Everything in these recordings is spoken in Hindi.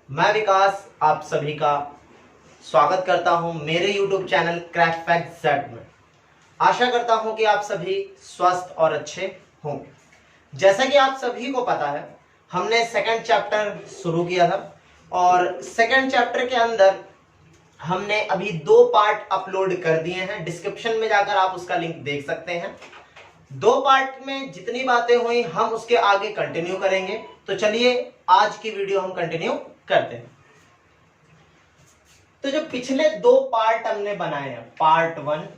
मैं विकास आप सभी का स्वागत करता हूं मेरे YouTube channel crack fact Z में। आशा करता हूं कि आप सभी स्वस्थ और अच्छे होंगे। जैसा कि आप सभी को पता है, हमने सेकंड चैप्टर शुरू किया था और सेकंड चैप्टर के अंदर हमने अभी 2 पार्ट अपलोड कर दिए हैं। डिस्क्रिप्शन में जाकर आप उसका लिंक देख सकते हैं। 2 पार्ट में जितनी बातें हुई हम उसके आगे कंटिन्यू करेंगे। तो चलिए आज की वीडियो हम कंटिन्यू करते हैं। तो जो पिछले 2 पार्ट हमने बनाए हैं, पार्ट 1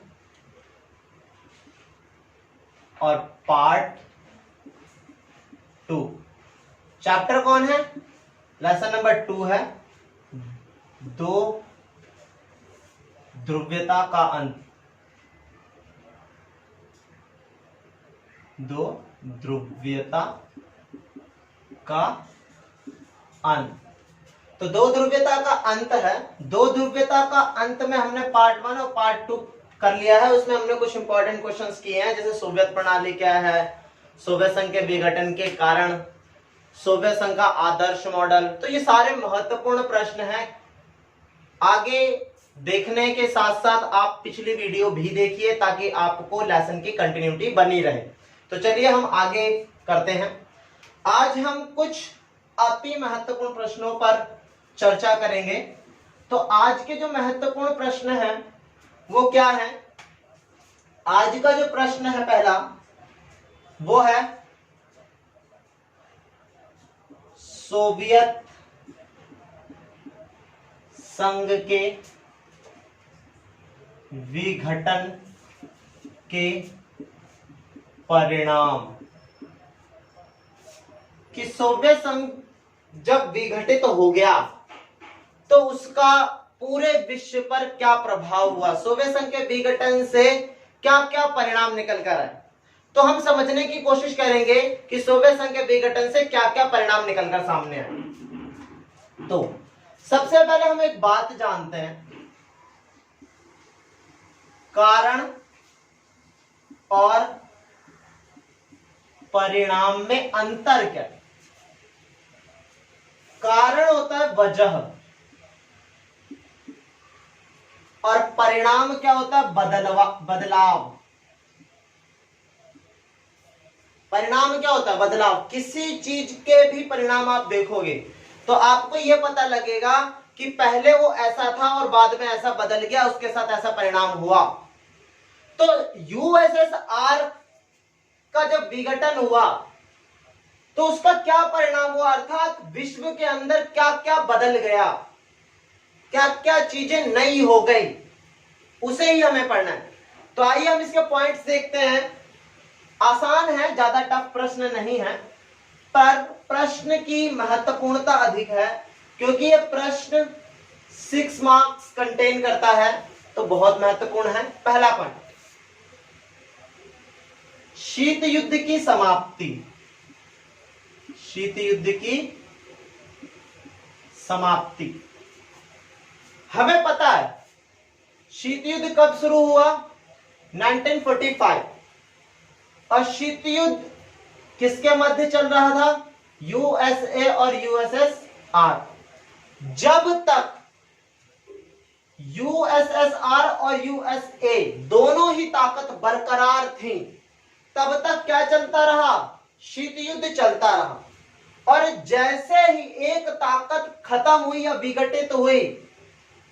और पार्ट 2, चैप्टर कौन है? लेसन नंबर 2 है, दो ध्रुव्यता का अंत। दो ध्रुव्यता का अंत। तो दो ध्रुव्यता का अंत है। दो ध्रुव्यता का अंत में हमने पार्ट 1 और पार्ट 2 कर लिया है। उसमें हमने कुछ इंपॉर्टेंट क्वेश्चंस किए हैं, जैसे सोवियत प्रणाली क्या है, सोवियत संघ के विघटन के कारण, सोवियत संघ का आदर्श मॉडल। तो ये सारे महत्वपूर्ण प्रश्न हैं। आगे देखने के साथ साथ आप पिछली वीडियो भी देखिए ताकि आपको लेसन की कंटिन्यूटी बनी रहे। तो चलिए हम आगे करते हैं। आज हम कुछ अति महत्वपूर्ण प्रश्नों पर चर्चा करेंगे। तो आज के जो महत्वपूर्ण प्रश्न हैं वो क्या है? आज का जो प्रश्न है पहला, वो है सोवियत संघ के विघटन के परिणाम। कि सोवियत संघ जब विघटित हो गया तो उसका पूरे विश्व पर क्या प्रभाव हुआ, सोवियत संघ के विघटन से क्या क्या परिणाम निकल कर आए। तो हम समझने की कोशिश करेंगे कि सोवियत संघ के विघटन से क्या क्या परिणाम निकलकर सामने आए। तो सबसे पहले हम एक बात जानते हैं, कारण और परिणाम में अंतर क्या है? कारण होता है वजह और परिणाम क्या होता है? बदलाव। परिणाम क्या होता है? बदलाव। किसी चीज के भी परिणाम आप देखोगे तो आपको यह पता लगेगा कि पहले वो ऐसा था और बाद में ऐसा बदल गया, उसके साथ ऐसा परिणाम हुआ। तो यूएसएसआर का जब विघटन हुआ तो उसका क्या परिणाम हुआ, अर्थात विश्व के अंदर क्या क्या बदल गया, क्या क्या चीजें नई हो गई, उसे ही हमें पढ़ना है। तो आइए हम इसके पॉइंट्स देखते हैं। आसान है, ज्यादा टफ प्रश्न नहीं है, पर प्रश्न की महत्वपूर्णता अधिक है क्योंकि यह प्रश्न 6 मार्क्स कंटेन करता है, तो बहुत महत्वपूर्ण है। पहला पॉइंट, शीत युद्ध की समाप्ति। शीत युद्ध की समाप्ति। हमें पता है शीत युद्ध कब शुरू हुआ? 1945। और शीत युद्ध किसके मध्य चल रहा था? यूएसए और यूएसएसआर। जब तक यूएसएसआर और यूएसए दोनों ही ताकत बरकरार थी, तब तक क्या चलता रहा? शीत युद्ध चलता रहा। और जैसे ही एक ताकत खत्म हुई या विघटित हुई,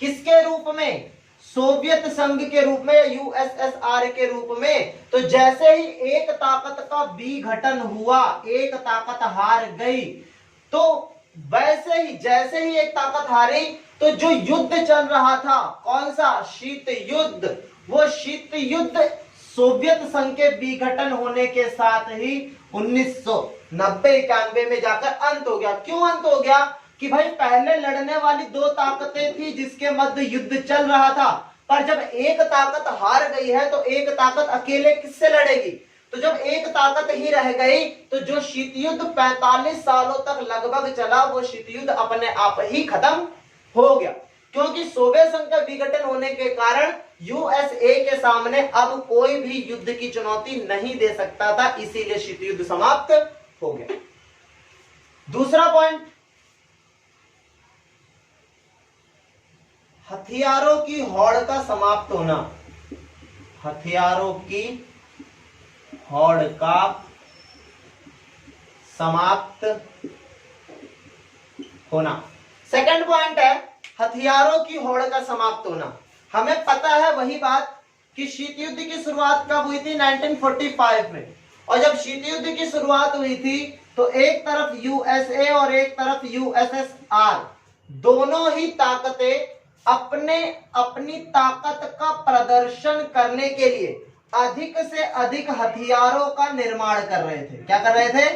किसके रूप में? सोवियत संघ के रूप में, यूएसएसआर के रूप में। तो जैसे ही एक ताकत का विघटन हुआ, एक ताकत हार गई, तो वैसे ही जैसे ही एक ताकत हारी तो जो युद्ध चल रहा था, कौन सा? शीत युद्ध। वो शीत युद्ध सोवियत संघ के विघटन होने के साथ ही 1990-91 में जाकर अंत हो गया। क्यों अंत हो गया? कि भाई पहले लड़ने वाली 2 ताकतें थी जिसके मध्य युद्ध चल रहा था, पर जब एक ताकत हार गई है तो एक ताकत अकेले किससे लड़ेगी? तो जब एक ताकत ही रह गई तो जो शीत युद्ध 45 सालों तक लगभग चला, वो शीत युद्ध अपने आप ही खत्म हो गया। क्योंकि सोवियत संघ का विघटन होने के कारण यूएसए के सामने अब कोई भी युद्ध की चुनौती नहीं दे सकता था, इसीलिए शीत युद्ध समाप्त हो गया। दूसरा पॉइंट, हथियारों की होड़ का समाप्त होना, हथियारों की होड़ का समाप्त होना। सेकंड पॉइंट है हथियारों की होड़ का समाप्त होना। हमें पता है वही बात कि शीत युद्ध की शुरुआत कब हुई थी, 1945 में। और जब शीत युद्ध की शुरुआत हुई थी तो एक तरफ यूएसए और एक तरफ यूएसएसआर, दोनों ही ताकतें अपने अपनी ताकत का प्रदर्शन करने के लिए अधिक से अधिक हथियारों का निर्माण कर रहे थे। क्या कर रहे थे?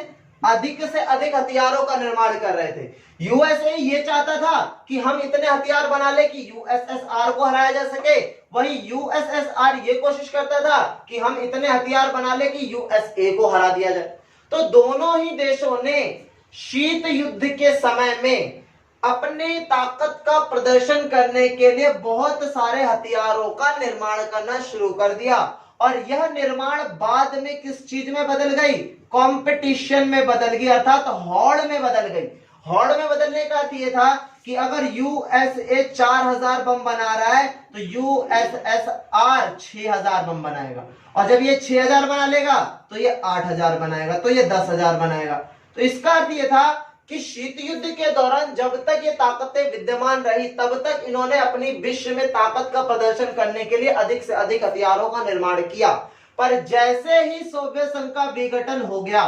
अधिक से अधिक हथियारों का निर्माण कर रहे थे। यूएसए ये चाहता था कि हम इतने हथियार बना ले कि यूएसएसआर को हराया जा सके, वहीं यूएसएसआर ये कोशिश करता था कि हम इतने हथियार बना ले कि यूएसए को हरा दिया जाए। तो दोनों ही देशों ने शीत युद्ध के समय में अपने ताकत का प्रदर्शन करने के लिए बहुत सारे हथियारों का निर्माण करना शुरू कर दिया। और यह निर्माण बाद में किस चीज में बदल गई? कंपटीशन में बदल गई, अर्थात होड़ में बदल गई। होड़ में बदलने का अर्थ यह था कि अगर यूएसए 4000 बम बना रहा है तो यूएसएसआर 6000 बम बनाएगा, और जब ये 6000 बना लेगा तो ये 8000 बनाएगा, तो ये 10000 बनाएगा। तो इसका अर्थ यह था कि शीत युद्ध के दौरान जब तक ये ताकतें विद्यमान रही तब तक इन्होंने अपनी विश्व में ताकत का प्रदर्शन करने के लिए अधिक से अधिक हथियारों का निर्माण किया। पर जैसे ही सोवियत संघ का विघटन हो गया,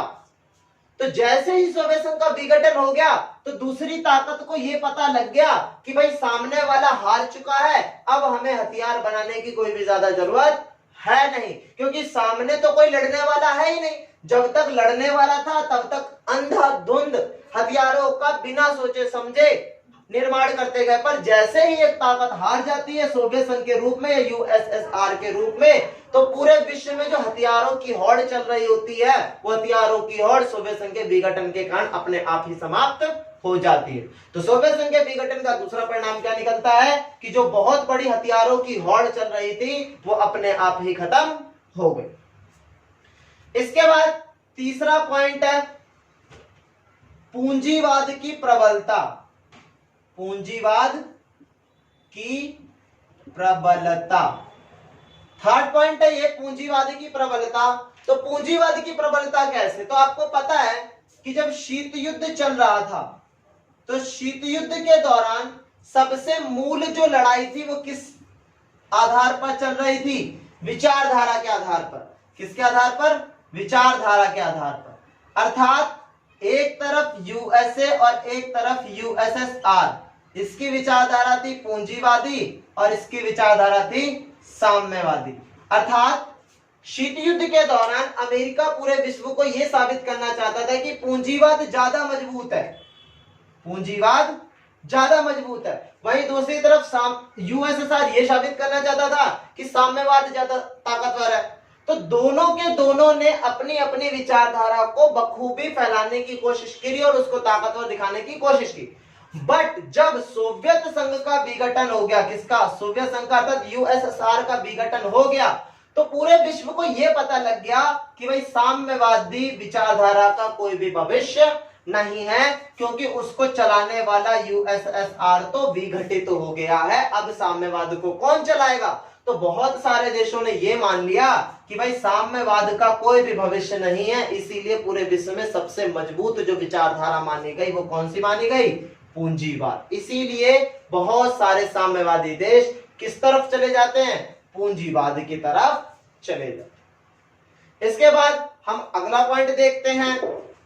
तो जैसे ही सोवियत संघ का विघटन हो गया तो दूसरी ताकत को यह पता लग गया कि भाई सामने वाला हार चुका है, अब हमें हथियार बनाने की कोई भी ज्यादा जरूरत है नहीं, क्योंकि सामने तो कोई लड़ने वाला है ही नहीं। जब तक लड़ने वाला था तब तक अंधाधुंध हथियारों का बिना सोचे समझे निर्माण करते गए। पर जैसे ही एक ताकत हार जाती है सोवियत संघ के रूप में या यूएसएसआर के रूप में, तो पूरे विश्व में जो हथियारों की होड़ चल रही होती है वो हथियारों की होड़ सोवियत संघ के विघटन के कारण अपने आप ही समाप्त हो जाती है। तो सोवियत संघ के विघटन का दूसरा परिणाम क्या निकलता है कि जो बहुत बड़ी हथियारों की होड़ चल रही थी वो अपने आप ही खत्म हो गई। इसके बाद तीसरा पॉइंट है पूंजीवाद की प्रबलता। पूंजीवाद की प्रबलता थर्ड पॉइंट है ये, पूंजीवाद की प्रबलता। तो पूंजीवाद की प्रबलता कैसे? तो आपको पता है कि जब शीत युद्ध चल रहा था तो शीत युद्ध के दौरान सबसे मूल जो लड़ाई थी वो किस आधार पर चल रही थी? विचारधारा के आधार पर। किसके आधार पर? विचारधारा के आधार पर। अर्थात एक तरफ यूएसए और एक तरफ यूएसएसआर, इसकी विचारधारा थी पूंजीवादी और इसकी विचारधारा थी साम्यवादी। अर्थात शीत युद्ध के दौरान अमेरिका पूरे विश्व को यह साबित करना चाहता था कि पूंजीवाद ज्यादा मजबूत है, पूंजीवाद ज्यादा मजबूत है। वहीं दूसरी तरफ यूएसएसआर यह साबित करना चाहता था कि साम्यवाद ज्यादा ताकतवर है। तो दोनों के दोनों ने अपनी अपनी विचारधारा को बखूबी फैलाने की कोशिश की और उसको ताकतवर दिखाने की कोशिश की। बट जब सोवियत संघ का विघटन हो गया, किसका? सोवियत संघ का, अर्थात यूएसएसआर का विघटन हो गया, तो पूरे विश्व को यह पता लग गया कि भाई साम्यवादी विचारधारा का कोई भी भविष्य नहीं है, क्योंकि उसको चलाने वाला यूएसएसआर तो विघटित हो गया है। अब साम्यवाद को कौन चलाएगा? तो बहुत सारे देशों ने यह मान लिया कि भाई साम्यवाद का कोई भी भविष्य नहीं है, इसीलिए पूरे विश्व में सबसे मजबूत जो विचारधारा मानी गई वो कौन सी मानी गई? पूंजीवाद। इसीलिए बहुत सारे साम्यवादी देश किस तरफ चले जाते हैं? पूंजीवाद की तरफ चले जाते। इसके बाद हम अगला पॉइंट देखते हैं।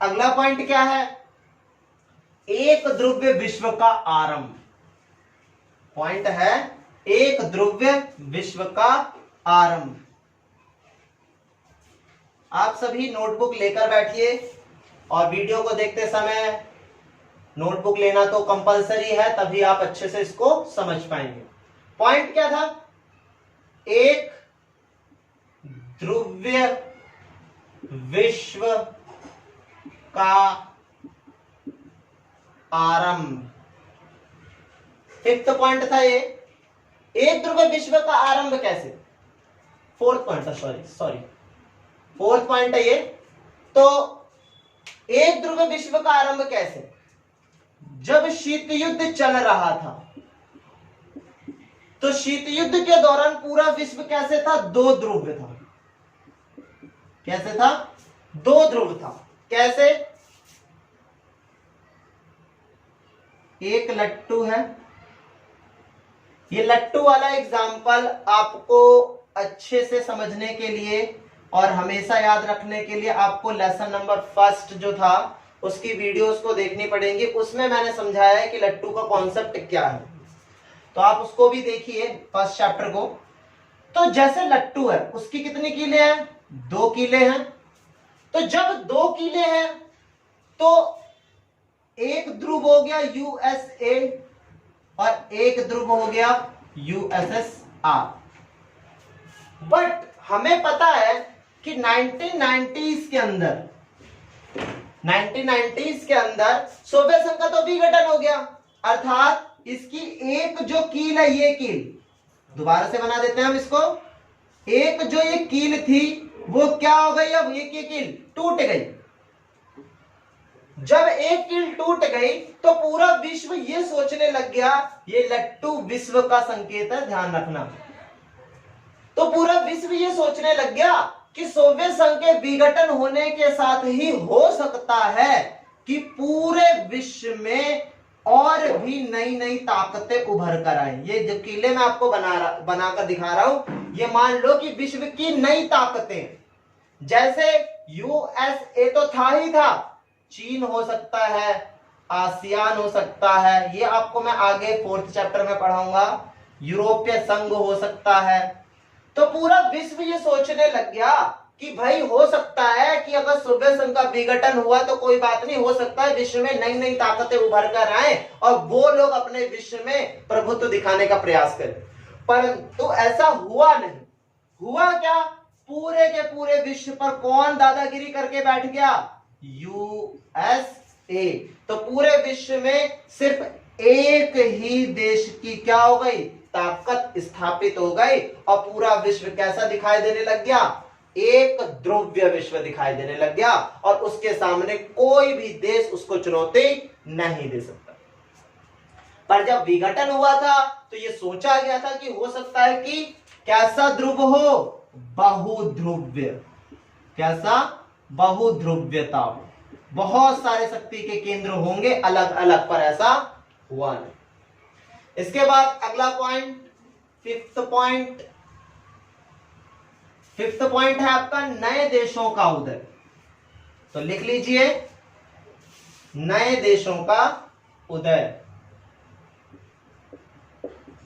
अगला पॉइंट क्या है? एक ध्रुव विश्व का आरंभ। पॉइंट है एक ध्रुव विश्व का आरंभ। आप सभी नोटबुक लेकर बैठिए और वीडियो को देखते समय नोटबुक लेना तो कंपलसरी है, तभी आप अच्छे से इसको समझ पाएंगे। पॉइंट क्या था? एक ध्रुव विश्व का आरंभ। फिफ्थ पॉइंट था ये, एक ध्रुव विश्व का आरंभ कैसे? फोर्थ पॉइंट था, सॉरी फोर्थ पॉइंट है ये। तो एक ध्रुव विश्व का आरंभ कैसे? जब शीत युद्ध चल रहा था तो शीत युद्ध के दौरान पूरा विश्व कैसे था? दो ध्रुव था। कैसे था? दो ध्रुव था। कैसे? एक लट्टू है, ये लट्टू वाला एग्जाम्पल आपको अच्छे से समझने के लिए और हमेशा याद रखने के लिए आपको लेसन नंबर फर्स्ट जो था उसकी वीडियोस को देखनी पड़ेंगी। उसमें मैंने समझाया है कि लट्टू का कॉन्सेप्ट क्या है, तो आप उसको भी देखिए, फर्स्ट चैप्टर को। तो जैसे लट्टू है, उसकी कितनी कीले हैं? 2 कीले हैं। तो जब 2 कीले हैं तो एक ध्रुव हो गया यूएसए और एक ध्रुव हो गया यूएसएसआर। बट हमें पता है कि 1990s के अंदर सोवियत संघ का तो विघटन हो गया, अर्थात इसकी एक जो कील है, ये कील दोबारा से बना देते हैं हम इसको। एक जो ये कील थी वो क्या हो गई? अब ये कील टूट गई। जब एक कील टूट गई तो पूरा विश्व ये सोचने लग गया, ये लट्टू विश्व का संकेत है, ध्यान रखना। तो पूरा विश्व ये सोचने लग गया कि सोवियत संघ के विघटन होने के साथ ही हो सकता है कि पूरे विश्व में और भी नई नई ताकतें उभर कर आए। ये जो कीले मैं आपको बनाकर दिखा रहा हूं, ये मान लो कि विश्व की नई ताकतें, जैसे यूएसए तो था ही था, चीन हो सकता है, आसियान हो सकता है, ये आपको मैं आगे 4th चैप्टर में पढ़ाऊंगा, यूरोपीय संघ हो सकता है। तो पूरा विश्व ये सोचने लग गया कि भाई हो सकता है कि अगर सोवियत संघ का विघटन हुआ तो कोई बात नहीं, हो सकता है विश्व में नई नई ताकतें उभर कर आए और वो लोग अपने विश्व में प्रभुत्व दिखाने का प्रयास करें। परंतु ऐसा हुआ नहीं। हुआ क्या? पूरे के पूरे विश्व पर कौन दादागिरी करके बैठ गया? यूएसए। तो पूरे विश्व में सिर्फ एक ही देश की क्या हो गई? ताकत स्थापित हो गई और पूरा विश्व कैसा दिखाई देने लग गया? एक ध्रुवीय विश्व दिखाई देने लग गया और उसके सामने कोई भी देश उसको चुनौती नहीं दे सकता। पर जब विघटन हुआ था तो यह सोचा गया था कि हो सकता है कि कैसा ध्रुव हो? बहुध्रुव्य। कैसा? बहुध्रुव्यता। बहुत सारे शक्ति के केंद्र होंगे अलग अलग, पर ऐसा हुआ नहीं। इसके बाद अगला पॉइंट, फिफ्थ पॉइंट है आपका नए देशों का उदय। तो लिख लीजिए, नए देशों का उदय।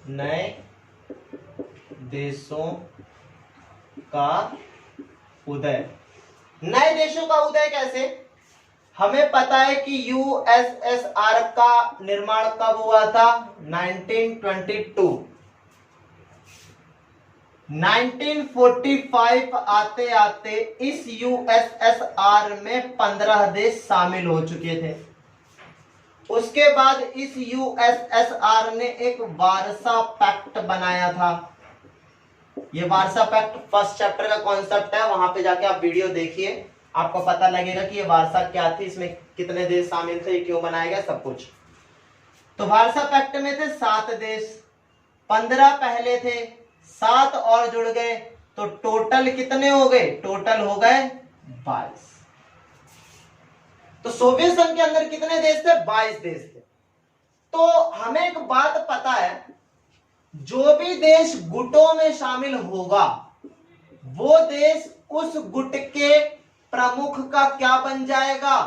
नए देशों का उदय। नए देशों का उदय कैसे? हमें पता है कि यूएसएसआर का निर्माण कब हुआ था? 1922। 1945 आते आते इस यूएसएसआर में 15 देश शामिल हो चुके थे। उसके बाद इस यूएसएसआर ने एक वारसा पैक्ट बनाया था। ये वारसा पैक्ट फर्स्ट चैप्टर का कॉन्सेप्ट है, वहां पे जाके आप वीडियो देखिए, आपको पता लगेगा कि ये वारसा क्या थी, इसमें कितने देश शामिल थे, क्यों बनाया गया, सब कुछ। तो वारसा पैक्ट में थे 7 देश, 15 पहले थे, 7 और जुड़ गए, तो टोटल कितने हो गए? टोटल हो गए 22। तो सोवियत संघ के अंदर कितने देश थे? 22 देश थे। तो हमें एक बात पता है, जो भी देश गुटों में शामिल होगा वो देश उस गुट के प्रमुख का क्या बन जाएगा?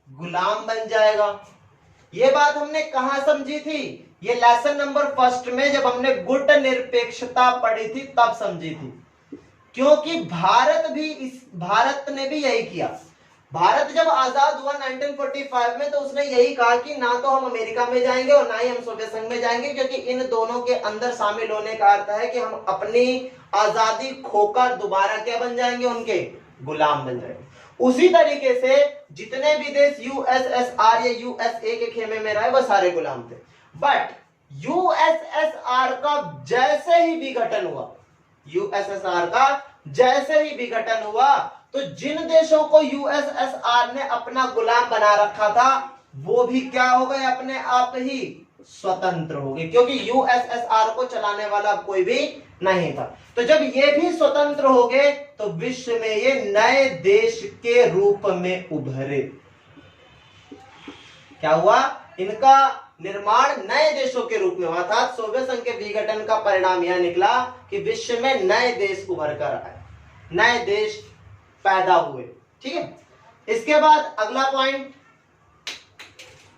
गुलाम बन जाएगा। ये बात हमने कहां समझी थी? ये लेसन नंबर फर्स्ट में जब हमने गुट निरपेक्षता पढ़ी थी तब समझी थी, क्योंकि भारत ने भी यही किया। भारत जब आजाद हुआ 1945 में तो उसने यही कहा कि ना तो हम अमेरिका में जाएंगे और ना ही हम सोवियत संघ में जाएंगे, क्योंकि इन दोनों के अंदर शामिल होने का अर्थ है कि हम अपनी आजादी खोकर दोबारा क्या बन जाएंगे? उनके गुलाम बन जाएंगे। उसी तरीके से जितने भी देश यूएसएसआर या यूएसए के खेमे में रहे वो सारे गुलाम थे। बट यूएसएसआर का जैसे ही विघटन हुआ, यूएसएसआर का जैसे ही विघटन हुआ, तो जिन देशों को यूएसएसआर ने अपना गुलाम बना रखा था वो भी क्या हो गए? अपने आप ही स्वतंत्र हो गए, क्योंकि यूएसएसआर को चलाने वाला कोई भी नहीं था। तो जब ये भी स्वतंत्र हो गए तो विश्व में ये नए देश के रूप में उभरे। क्या हुआ? इनका निर्माण नए देशों के रूप में हुआ था। सोवियत संघ के विघटन का परिणाम यह निकला कि विश्व में नए देश उभर कर आए, नए देश पैदा हुए। ठीक है, इसके बाद अगला पॉइंट,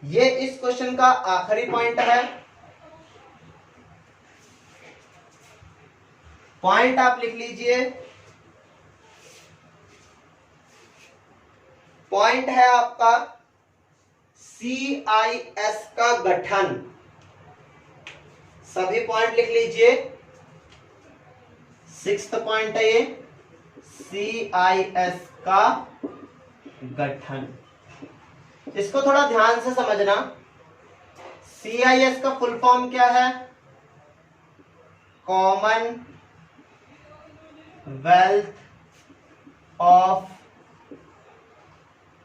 ये इस क्वेश्चन का आखिरी पॉइंट है। पॉइंट आप लिख लीजिए। पॉइंट है आपका CIS का गठन। सभी पॉइंट लिख लीजिए। 6th पॉइंट है ये, CIS का गठन। इसको थोड़ा ध्यान से समझना। CIS का फुल फॉर्म क्या है? Common wealth of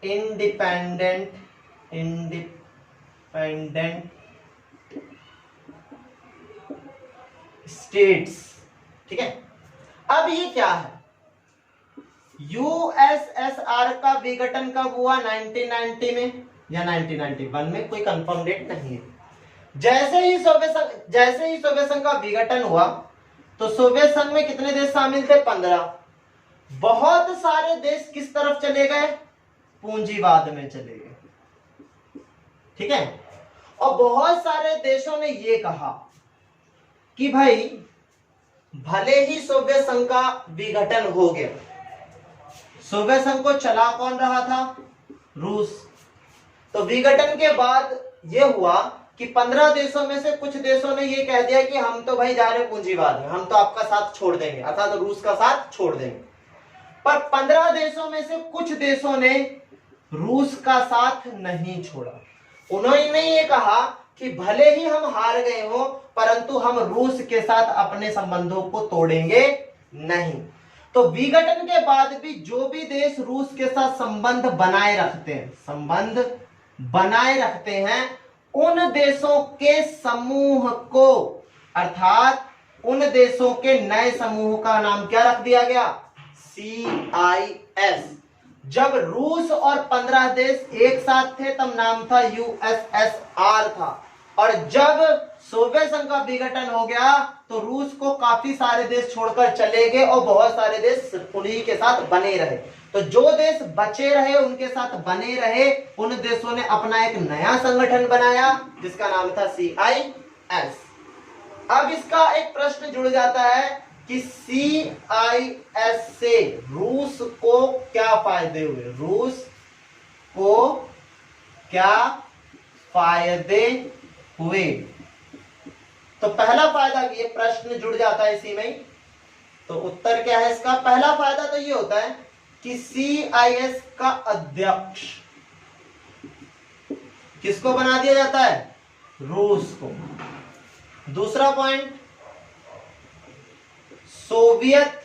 independent states. ठीक है, अब ये क्या है? यूएसएसआर का विघटन कब हुआ? 1990 में या 1991 में, कोई कंफर्म डेट नहीं है। जैसे ही सोवियत संघ का विघटन हुआ तो सोवियत संघ में कितने देश शामिल थे? 15। बहुत सारे देश किस तरफ चले गए? पूंजीवाद में चले गए। ठीक है, और बहुत सारे देशों ने यह कहा कि भाई भले ही सोवियत संघ का विघटन हो गया, सोवियत संघ को चला कौन रहा था? रूस। तो विघटन के बाद यह हुआ कि 15 देशों में से कुछ देशों ने यह कह दिया कि हम तो भाई जा रहे पूंजीवाद में, हम तो आपका साथ छोड़ देंगे, अर्थात तो रूस का साथ छोड़ देंगे। पर 15 देशों में से कुछ देशों ने रूस का साथ नहीं छोड़ा। उन्होंने ये कहा कि भले ही हम हार गए हो, परंतु हम रूस के साथ अपने संबंधों को तोड़ेंगे नहीं। तो विघटन के बाद भी जो भी देश रूस के साथ संबंध बनाए रखते हैं, उन देशों के समूह को, अर्थात उन देशों के नए समूह का नाम क्या रख दिया गया? CIS। जब रूस और 15 देश एक साथ थे तब नाम था USSR था, और जब सोवियत संघ का विघटन हो गया तो रूस को काफी सारे देश छोड़कर चले गए और बहुत सारे देश उन्हीं के साथ बने रहे। तो जो देश बचे रहे, उनके साथ बने रहे, उन देशों ने अपना एक नया संगठन बनाया जिसका नाम था CIS। अब इसका एक प्रश्न जुड़ जाता है कि CIS से रूस को क्या फायदे हुए? रूस को क्या फायदे हुए? तो पहला फायदा, ये प्रश्न जुड़ जाता है इसी में ही। तो उत्तर क्या है इसका? पहला फायदा तो ये होता है कि CIS का अध्यक्ष किसको बना दिया जाता है? रूस को। दूसरा पॉइंट, सोवियत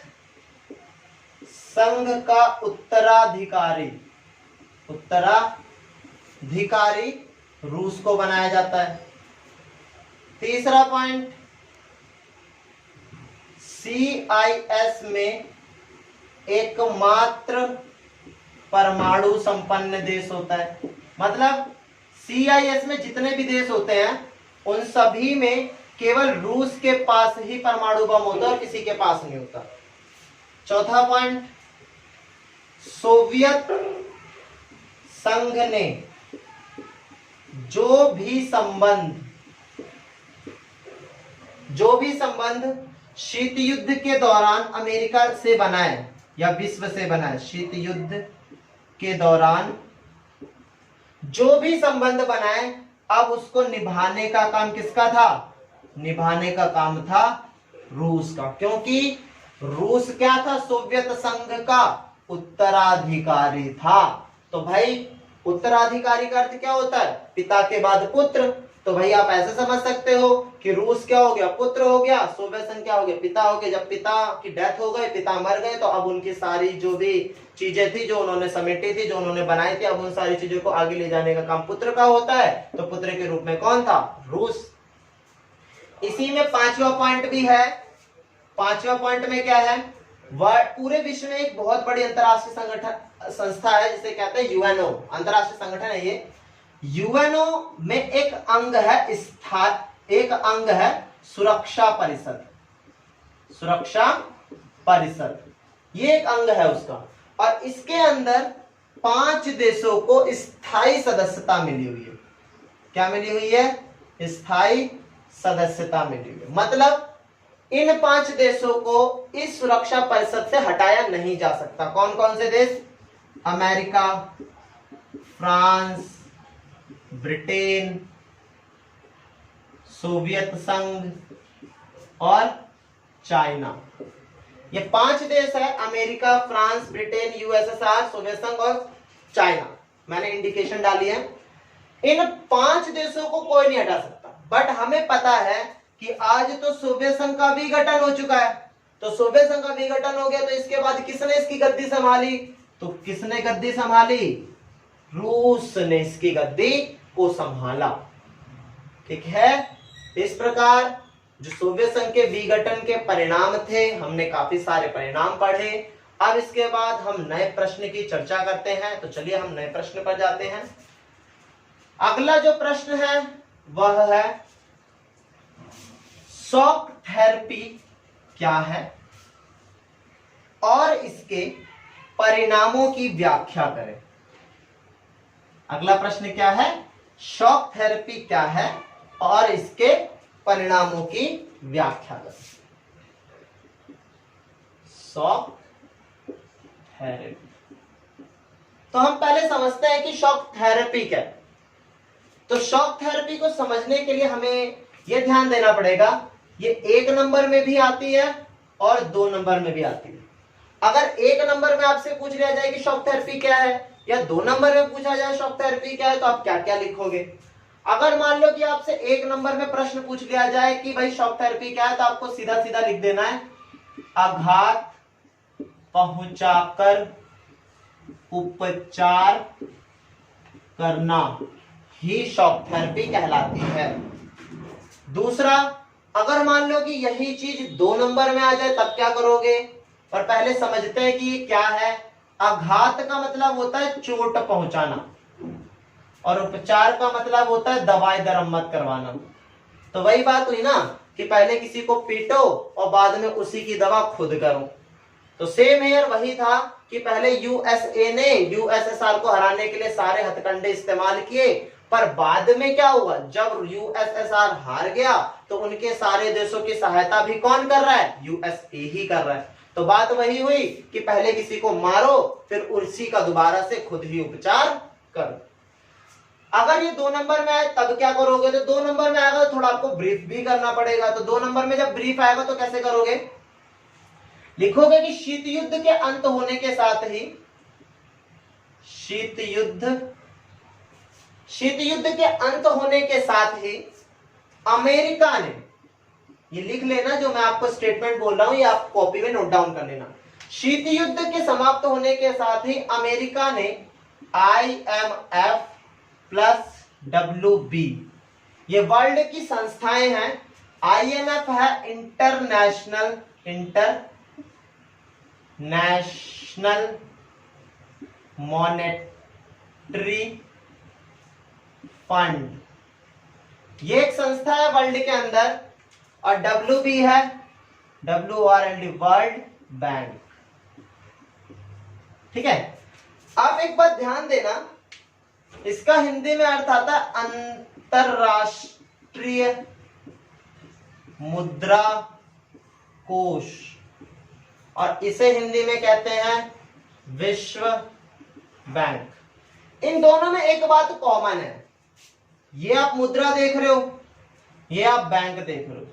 संघ का उत्तराधिकारी रूस को बनाया जाता है। तीसरा पॉइंट, CIS में एकमात्र परमाणु संपन्न देश होता है। मतलब CIS में जितने भी देश होते हैं उन सभी में केवल रूस के पास ही परमाणु बम होता है और किसी के पास नहीं होता। चौथा पॉइंट, सोवियत संघ ने जो भी संबंध शीत युद्ध के दौरान अमेरिका से बनाए या विश्व से बनाए, शीत युद्ध के दौरान जो भी संबंध बनाए, अब उसको निभाने का काम किसका था? निभाने का काम था रूस का, क्योंकि रूस क्या था? सोवियत संघ का उत्तराधिकारी था। तो भाई उत्तराधिकारी का अर्थ क्या होता है? पिता के बाद पुत्र। तो भाई आप ऐसे समझ सकते हो कि रूस क्या हो गया? पुत्र हो गया। सोवियत संघ क्या हो गया? पिता हो गया। जब पिता की डेथ हो गई, पिता मर गए, तो अब उनकी सारी जो भी चीजें थी, जो उन्होंने समेटी थी, जो उन्होंने बनाई थी, अब उन सारी चीजों को आगे ले जाने का काम पुत्र का होता है। तो पुत्र के रूप में कौन था? रूस। इसी में पांचवा पॉइंट भी है। पांचवा पॉइंट में क्या है, पूरे विश्व में एक बहुत बड़ी अंतरराष्ट्रीय संगठन संस्था है जिसे कहते हैं यूएनओ, अंतरराष्ट्रीय संगठन है ये। यूएनओ में एक अंग है सुरक्षा परिषद। सुरक्षा परिषद ये एक अंग है उसका, और इसके अंदर 5 देशों को स्थायी सदस्यता मिली हुई है। क्या मिली हुई है? स्थायी सदस्यता मिली हुई है। मतलब इन 5 देशों को इस सुरक्षा परिषद से हटाया नहीं जा सकता। कौन कौन से देश? अमेरिका, फ्रांस, ब्रिटेन, सोवियत संघ और चाइना। ये 5 देश है, America, France, Britain, USSR, Soviet संघ और चाइना। मैंने इंडिकेशन डाली है। इन 5 देशों को कोई नहीं हटा सकता। बट हमें पता है कि आज तो सोवियत संघ का विघटन हो चुका है। तो सोवियत संघ का विघटन हो गया, तो इसके बाद किसने इसकी गद्दी संभाली? तो किसने गद्दी संभाली? रूस ने इसकी गद्दी को संभाला। ठीक है, इस प्रकार जो सोवियत संघ के विघटन के परिणाम थे, हमने काफी सारे परिणाम पढ़े। अब इसके बाद हम नए प्रश्न की चर्चा करते हैं। तो चलिए हम नए प्रश्न पर जाते हैं। अगला जो प्रश्न है वह है शॉक थेरेपी क्या है और इसके परिणामों की व्याख्या करें। अगला प्रश्न क्या है? शॉक थेरेपी क्या है और इसके परिणामों की व्याख्या करें। शॉक थेरेपी, तो हम पहले समझते हैं कि शॉक थेरेपी क्या है। तो शॉक थेरेपी को समझने के लिए हमें यह ध्यान देना पड़ेगा, ये 1 नंबर में भी आती है और 2 नंबर में भी आती है। अगर 1 नंबर में आपसे पूछ लिया जाए कि शॉक थेरेपी क्या है, या 2 नंबर में पूछा जाए शॉक थेरेपी क्या है, तो आप क्या क्या लिखोगे? अगर मान लो कि आपसे 1 नंबर में प्रश्न पूछ लिया जाए कि भाई शॉक थेरेपी क्या है, तो आपको सीधा सीधा लिख देना है आघात पहुंचाकर उपचार करना ही शॉक थेरेपी कहलाती है। दूसरा, अगर मान लो कि यही चीज 2 नंबर में आ जाए तब क्या करोगे? और पहले समझते हैं कि ये क्या है। आघात का मतलब होता है चोट पहुंचाना, और उपचार का मतलब होता है दवाई दरम्मत करवाना। तो वही बात हुई ना कि पहले किसी को पीटो और बाद में उसी की दवा खुद करो। तो सेम हेयर वही था कि पहले यूएसए ने यूएसएसआर को हराने के लिए सारे हथकंडे इस्तेमाल किए, पर बाद में क्या हुआ? जब यूएसएसआर हार गया तो उनके सारे देशों की सहायता भी कौन कर रहा है? यूएसए ही कर रहा है। तो बात वही हुई कि पहले किसी को मारो, फिर उसी का दोबारा से खुद ही उपचार करो। अगर ये 2 नंबर में आए तब क्या करोगे? तो 2 नंबर में आएगा तो थोड़ा आपको ब्रीफ भी करना पड़ेगा। तो 2 नंबर में जब ब्रीफ आएगा तो कैसे करोगे? लिखोगे कि शीत युद्ध के अंत होने के साथ ही शीत युद्ध के अंत होने के साथ ही अमेरिका ने, ये लिख लेना जो मैं आपको स्टेटमेंट बोल रहा हूं, ये आप कॉपी में नोट डाउन कर लेना। शीत युद्ध के समाप्त होने के साथ ही अमेरिका ने IMF प्लस WB, ये वर्ल्ड की संस्थाएं हैं। IMF है इंटरनेशनल मॉनेटरी फंड, ये एक संस्था है वर्ल्ड के अंदर। और WB है WRLD, वर्ल्ड बैंक। ठीक है, आप एक बात ध्यान देना, इसका हिंदी में अर्थ आता है अंतरराष्ट्रीय मुद्रा कोष, और इसे हिंदी में कहते हैं विश्व बैंक। इन दोनों में एक बात कॉमन है, ये आप मुद्रा देख रहे हो, ये आप बैंक देख रहे हो,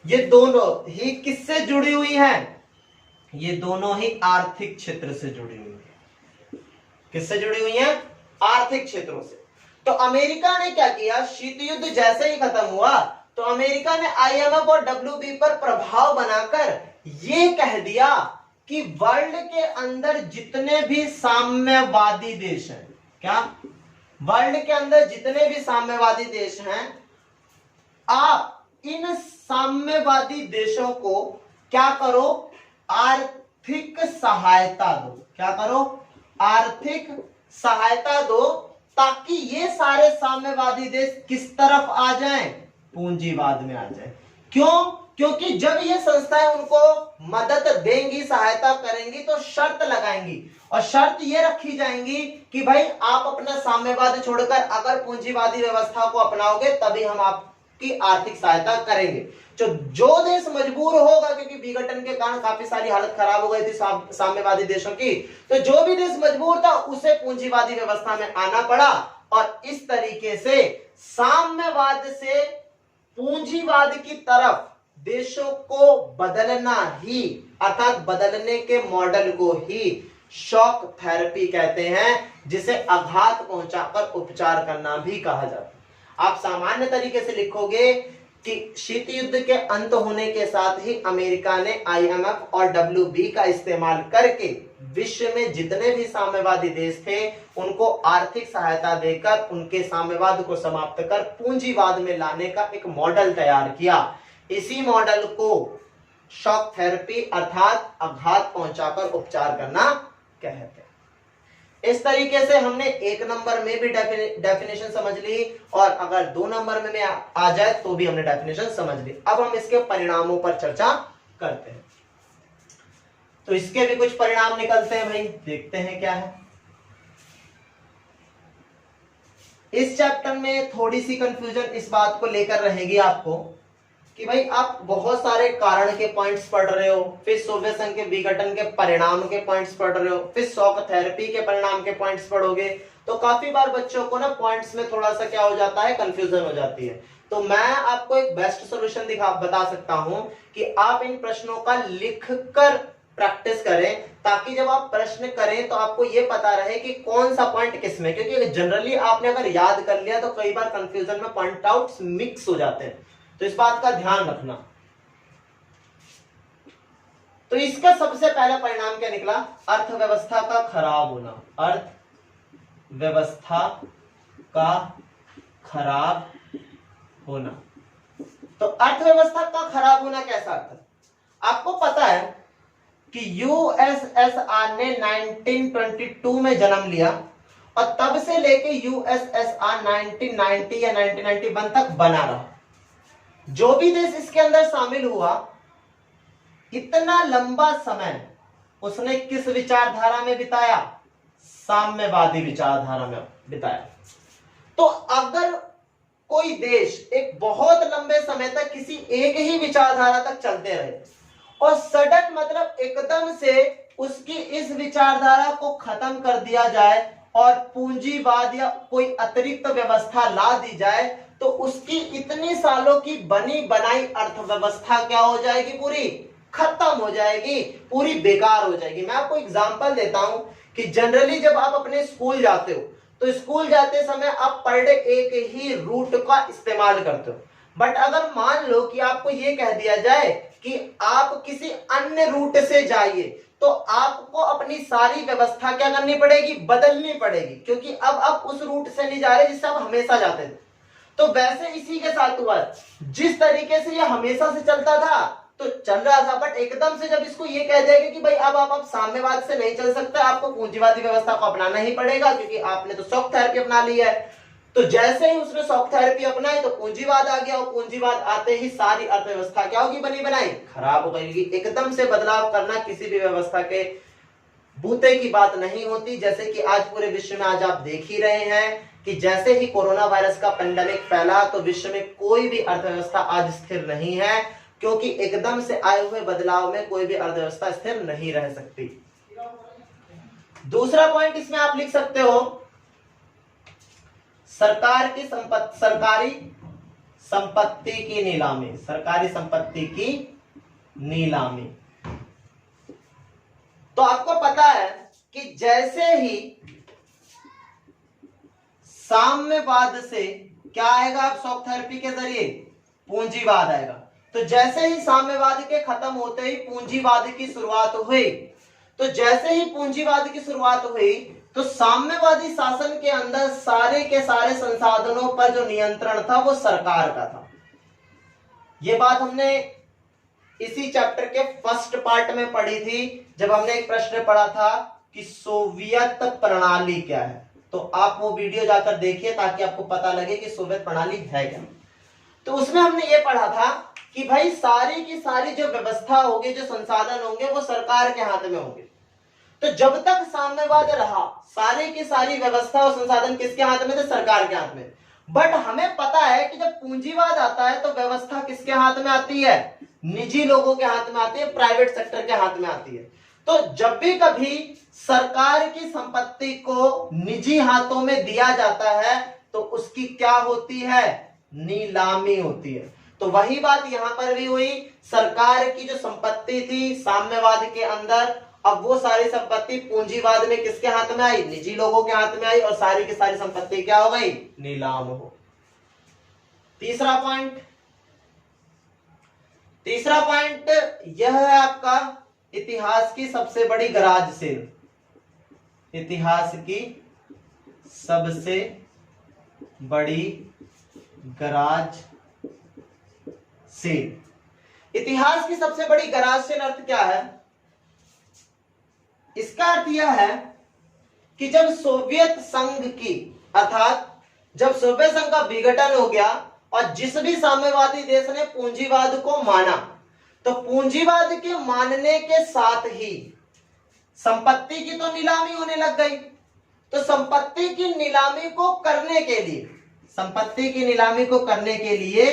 ये दोनों ही किससे जुड़ी हुई हैं? ये दोनों ही आर्थिक क्षेत्र से जुड़ी हुई है। किससे जुड़ी हुई हैं? आर्थिक क्षेत्रों से। तो अमेरिका ने क्या किया? शीत युद्ध जैसे ही खत्म हुआ तो अमेरिका ने IMF और WB पर प्रभाव बनाकर ये कह दिया कि वर्ल्ड के अंदर जितने भी साम्यवादी देश हैं, क्या वर्ल्ड के अंदर जितने भी साम्यवादी देश हैं, आप इन साम्यवादी देशों को क्या करो, आर्थिक सहायता दो। क्या करो, आर्थिक सहायता दो, ताकि ये सारे साम्यवादी देश किस तरफ आ जाएं, पूंजीवाद में आ जाएं। क्यों? क्योंकि जब ये संस्थाएं उनको मदद देंगी, सहायता करेंगी, तो शर्त लगाएंगी, और शर्त ये रखी जाएंगी कि भाई आप अपना साम्यवाद छोड़कर अगर पूंजीवादी व्यवस्था को अपनाओगे तभी हम आपकी आर्थिक सहायता करेंगे। जो देश मजबूर होगा, क्योंकि विघटन के कारण काफी सारी हालत खराब हो गई थी साम्यवादी देशों की, तो जो भी देश मजबूर था उसे पूंजीवादी व्यवस्था में आना पड़ा, और इस तरीके से साम्यवाद से पूंजीवाद की तरफ देशों को बदलना ही, अर्थात बदलने के मॉडल को ही शॉक थेरेपी कहते हैं, जिसे आघात पहुंचाकर उपचार करना भी कहा जाता है। आप सामान्य तरीके से लिखोगे कि शीत युद्ध के अंत होने के साथ ही अमेरिका ने IMF और WB का इस्तेमाल करके विश्व में जितने भी साम्यवादी देश थे उनको आर्थिक सहायता देकर उनके साम्यवाद को समाप्त कर पूंजीवाद में लाने का एक मॉडल तैयार किया। इसी मॉडल को शॉक थेरेपी अर्थात आघात पहुंचाकर उपचार करना कहते हैं। इस तरीके से हमने 1 नंबर में भी डेफिनेशन समझ ली, और अगर 2 नंबर में आ जाए तो भी हमने डेफिनेशन समझ ली। अब हम इसके परिणामों पर चर्चा करते हैं। तो इसके भी कुछ परिणाम निकलते हैं भाई, देखते हैं क्या है। इस चैप्टर में थोड़ी सी कंफ्यूजन इस बात को लेकर रहेगी आपको कि भाई आप बहुत सारे कारण के पॉइंट्स पढ़ रहे हो, फिर सोवियत संघ के विघटन के परिणाम के पॉइंट्स पढ़ रहे हो, फिर शॉक थेरेपी के परिणाम के पॉइंट्स पढ़ोगे, तो काफी बार बच्चों को ना पॉइंट्स में थोड़ा सा क्या हो जाता है, कंफ्यूजन हो जाती है। तो मैं आपको एक बेस्ट सोल्यूशन बता सकता हूं कि आप इन प्रश्नों का लिख कर प्रैक्टिस करें, ताकि जब आप प्रश्न करें तो आपको यह पता रहे कि कौन सा पॉइंट किस में, क्योंकि जनरली आपने अगर याद कर लिया तो कई बार कंफ्यूजन में पॉइंट आउट्स मिक्स हो जाते हैं, तो इस बात का ध्यान रखना। तो इसका सबसे पहला परिणाम क्या निकला, अर्थव्यवस्था का खराब होना। अर्थव्यवस्था का खराब होना। तो अर्थव्यवस्था का खराब होना कैसा अर्थ? आपको पता है कि यूएसएसआर ने 1922 में जन्म लिया, और तब से लेके यूएसएसआर 1990 या 1991 तक बना रहा। जो भी देश इसके अंदर शामिल हुआ, इतना लंबा समय उसने किस विचारधारा में बिताया, साम्यवादी विचारधारा में बिताया। तो अगर कोई देश एक बहुत लंबे समय तक किसी एक ही विचारधारा तक चलते रहे और सडन मतलब एकदम से उसकी इस विचारधारा को खत्म कर दिया जाए और पूंजीवाद या कोई अतिरिक्त व्यवस्था ला दी जाए, तो उसकी इतनी सालों की बनी बनाई अर्थव्यवस्था क्या हो जाएगी, पूरी खत्म हो जाएगी, पूरी बेकार हो जाएगी। मैं आपको एग्जांपल देता हूं कि जनरली जब आप अपने स्कूल जाते हो तो स्कूल जाते समय आप पर डे एक ही रूट का इस्तेमाल करते हो, बट अगर मान लो कि आपको ये कह दिया जाए कि आप किसी अन्य रूट से जाइए, तो आपको अपनी सारी व्यवस्था क्या करनी पड़ेगी, बदलनी पड़ेगी, क्योंकि अब आप उस रूट से नहीं जा रहे जिससे आप हमेशा जाते थे। तो वैसे इसी के साथ हुआ, जिस तरीके से ये हमेशा से चलता था तो चल रहा था, बट एकदम से जब इसको ये कह देगा कि भाई अब आप साम्यवाद से नहीं चल सकते, आपको पूंजीवादी व्यवस्था को अपनाना ही पड़ेगा, क्योंकि आपने तो शॉक थेरेपी अपना ली है। तो जैसे ही उसने शॉक थेरेपी अपनाई तो पूंजीवाद आ गया, और पूंजीवाद आते ही सारी अर्थव्यवस्था क्या होगी, बनी बनाई खराब हो गई। एकदम से बदलाव करना किसी भी व्यवस्था के बूते की बात नहीं होती। जैसे कि आज पूरे विश्व में आज आप देख ही रहे हैं कि जैसे ही कोरोना वायरस का पेंडेमिक फैला तो विश्व में कोई भी अर्थव्यवस्था आज स्थिर नहीं है, क्योंकि एकदम से आए हुए बदलाव में कोई भी अर्थव्यवस्था स्थिर नहीं रह सकती। दूसरा पॉइंट इसमें आप लिख सकते हो, सरकारी संपत्ति की नीलामी। सरकारी संपत्ति की नीलामी। तो आपको पता है कि जैसे ही साम्यवाद से क्या आएगा, शॉक थेरेपी के जरिए पूंजीवाद आएगा। तो जैसे ही साम्यवाद के खत्म होते ही पूंजीवाद की शुरुआत हुई, तो जैसे ही पूंजीवाद की शुरुआत हुई तो साम्यवादी शासन के अंदर सारे के सारे संसाधनों पर जो नियंत्रण था वो सरकार का था। ये बात हमने इसी चैप्टर के फर्स्ट पार्ट में पढ़ी थी, जब हमने एक प्रश्न पढ़ा था कि सोवियत प्रणाली क्या है। तो आप वो वीडियो जाकर देखिए ताकि आपको पता लगे कि सोवियत प्रणाली है क्या। तो उसमें हमने ये पढ़ा था कि भाई सारी की सारी जो व्यवस्था होगी, जो संसाधन होंगे, वो सरकार के हाथ में होंगे। तो जब तक साम्यवाद रहा, सारी की सारी व्यवस्था और संसाधन किसके हाथ में थे? सरकार के हाथ में। बट हमें पता है कि जब पूंजीवाद आता है तो व्यवस्था किसके हाथ में आती है? निजी लोगों के हाथ में आती है, प्राइवेट सेक्टर के हाथ में आती है। तो जब भी कभी सरकार की संपत्ति को निजी हाथों में दिया जाता है तो उसकी क्या होती है? नीलामी होती है। तो वही बात यहां पर भी हुई। सरकार की जो संपत्ति थी साम्यवाद के अंदर, अब वो सारी संपत्ति पूंजीवाद में किसके हाथ में आई? निजी लोगों के हाथ में आई, और सारी की सारी संपत्ति क्या हो गई? नीलाम हो। तीसरा पॉइंट यह है आपका इतिहास की सबसे बड़ी गराज सेल। इतिहास की सबसे बड़ी गराज सेल। इतिहास की सबसे बड़ी गराज सेल अर्थ क्या है? इसका अर्थ यह है कि जब सोवियत संघ की, अर्थात जब सोवियत संघ का विघटन हो गया और जिस भी साम्यवादी देश ने पूंजीवाद को माना, तो पूंजीवाद के मानने के साथ ही संपत्ति की तो नीलामी होने लग गई। तो संपत्ति की नीलामी को करने के लिए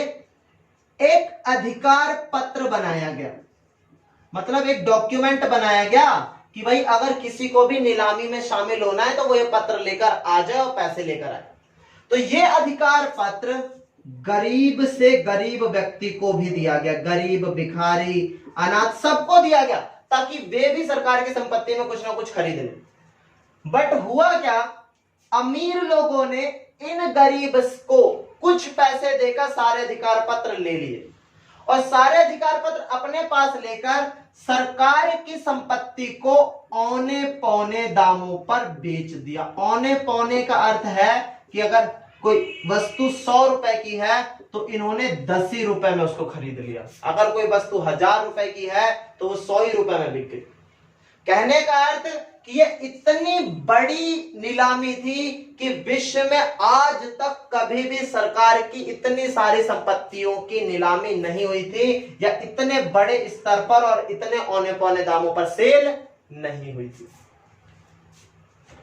एक अधिकार पत्र बनाया गया, मतलब एक डॉक्यूमेंट बनाया गया कि भाई अगर किसी को भी नीलामी में शामिल होना है तो वो ये पत्र लेकर आ जाए और पैसे लेकर आए। तो ये अधिकार पत्र गरीब से गरीब व्यक्ति को भी दिया गया, गरीब, भिखारी, अनाथ, सबको दिया गया, ताकि वे भी सरकार की संपत्ति में कुछ ना कुछ खरीद लें। बट हुआ क्या? अमीर लोगों ने इन गरीब को कुछ पैसे देकर सारे अधिकार पत्र ले लिए और सारे अधिकार पत्र अपने पास लेकर सरकार की संपत्ति को औने पौने दामों पर बेच दिया। औने पौने का अर्थ है कि अगर कोई वस्तु 100 रुपए की है तो इन्होंने 10 ही रुपए में उसको खरीद लिया। अगर कोई वस्तु 1000 रुपए की है तो वो 100 ही रुपए में बिक गई। कहने का अर्थ कि ये इतनी बड़ी नीलामी थी कि विश्व में आज तक कभी भी सरकार की इतनी सारी संपत्तियों की नीलामी नहीं हुई थी, या इतने बड़े स्तर पर और इतने औने पौने दामों पर सेल नहीं हुई थी।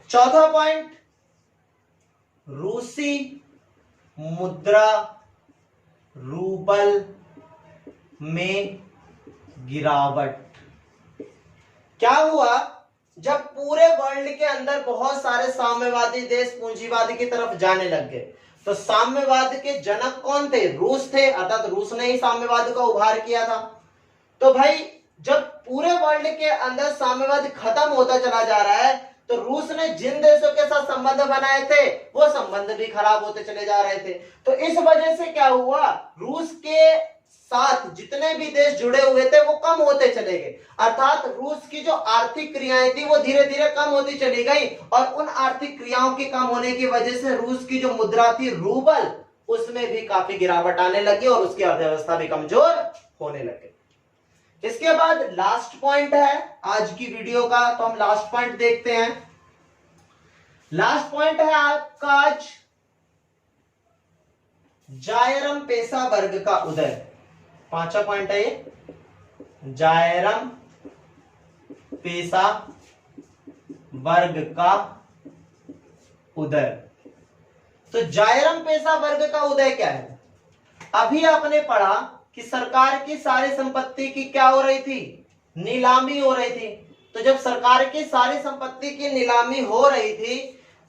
चौथा पॉइंट, रूसी मुद्रा रूबल में गिरावट। क्या हुआ? जब पूरे वर्ल्ड के अंदर बहुत सारे साम्यवादी देश पूंजीवाद की तरफ जाने लग गए, तो साम्यवाद के जनक कौन थे? रूस थे, अर्थात रूस ने ही साम्यवाद का उभार किया था। तो भाई जब पूरे वर्ल्ड के अंदर साम्यवाद खत्म होता चला जा रहा है, तो रूस ने जिन देशों के साथ संबंध बनाए थे वो संबंध भी खराब होते चले जा रहे थे। तो इस वजह से क्या हुआ? रूस के साथ जितने भी देश जुड़े हुए थे वो कम होते चले गए, अर्थात रूस की जो आर्थिक क्रियाएं थी वो धीरे धीरे कम होती चली गई, और उन आर्थिक क्रियाओं के कम होने की वजह से रूस की जो मुद्रा थी रूबल, उसमें भी काफी गिरावट आने लगी और उसकी अर्थव्यवस्था भी कमजोर होने लगी। इसके बाद लास्ट पॉइंट है आज की वीडियो का, तो हम लास्ट पॉइंट देखते हैं। लास्ट पॉइंट है आपका आज जायरम पेशा वर्ग का उदय। पांचवा पॉइंट है ये, जायरम पेशा वर्ग का उदय। तो जायरम पेशा वर्ग का उदय क्या है? अभी आपने पढ़ा कि सरकार की सारी संपत्ति की क्या हो रही थी? नीलामी हो रही थी। तो जब सरकार की सारी संपत्ति की नीलामी हो रही थी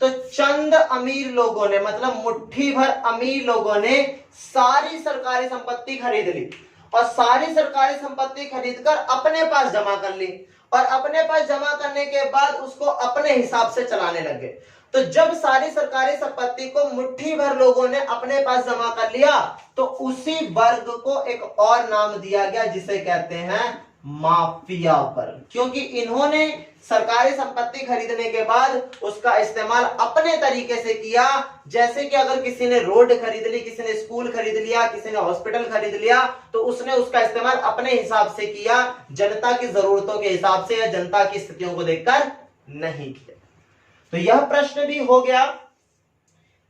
तो चंद अमीर लोगों ने, मतलब मुट्ठी भर अमीर लोगों ने सारी सरकारी संपत्ति खरीद ली और सारी सरकारी संपत्ति खरीदकर अपने पास जमा कर ली, और अपने पास जमा करने के बाद उसको अपने हिसाब से चलाने लगे। तो जब सारी सरकारी संपत्ति को मुट्ठी भर लोगों ने अपने पास जमा कर लिया तो उसी वर्ग को एक और नाम दिया गया जिसे कहते हैं माफिया पर, क्योंकि इन्होंने सरकारी संपत्ति खरीदने के बाद उसका इस्तेमाल अपने तरीके से किया। जैसे कि अगर किसी ने रोड खरीद ली, किसी ने स्कूल खरीद लिया, किसी ने हॉस्पिटल खरीद लिया, तो उसने उसका इस्तेमाल अपने हिसाब से किया, जनता की जरूरतों के हिसाब से या जनता की स्थितियों को देखकर नहीं किया। तो यह प्रश्न भी हो गया।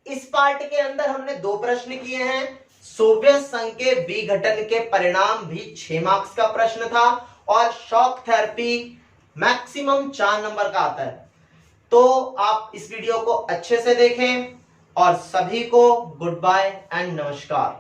इस पार्ट के अंदर हमने 2 प्रश्न किए हैं। सोवियत संघ के विघटन के परिणाम भी 6 मार्क्स का प्रश्न था, और शॉक थेरेपी मैक्सिमम 4 नंबर का आता है। तो आप इस वीडियो को अच्छे से देखें, और सभी को गुड बाय एंड नमस्कार।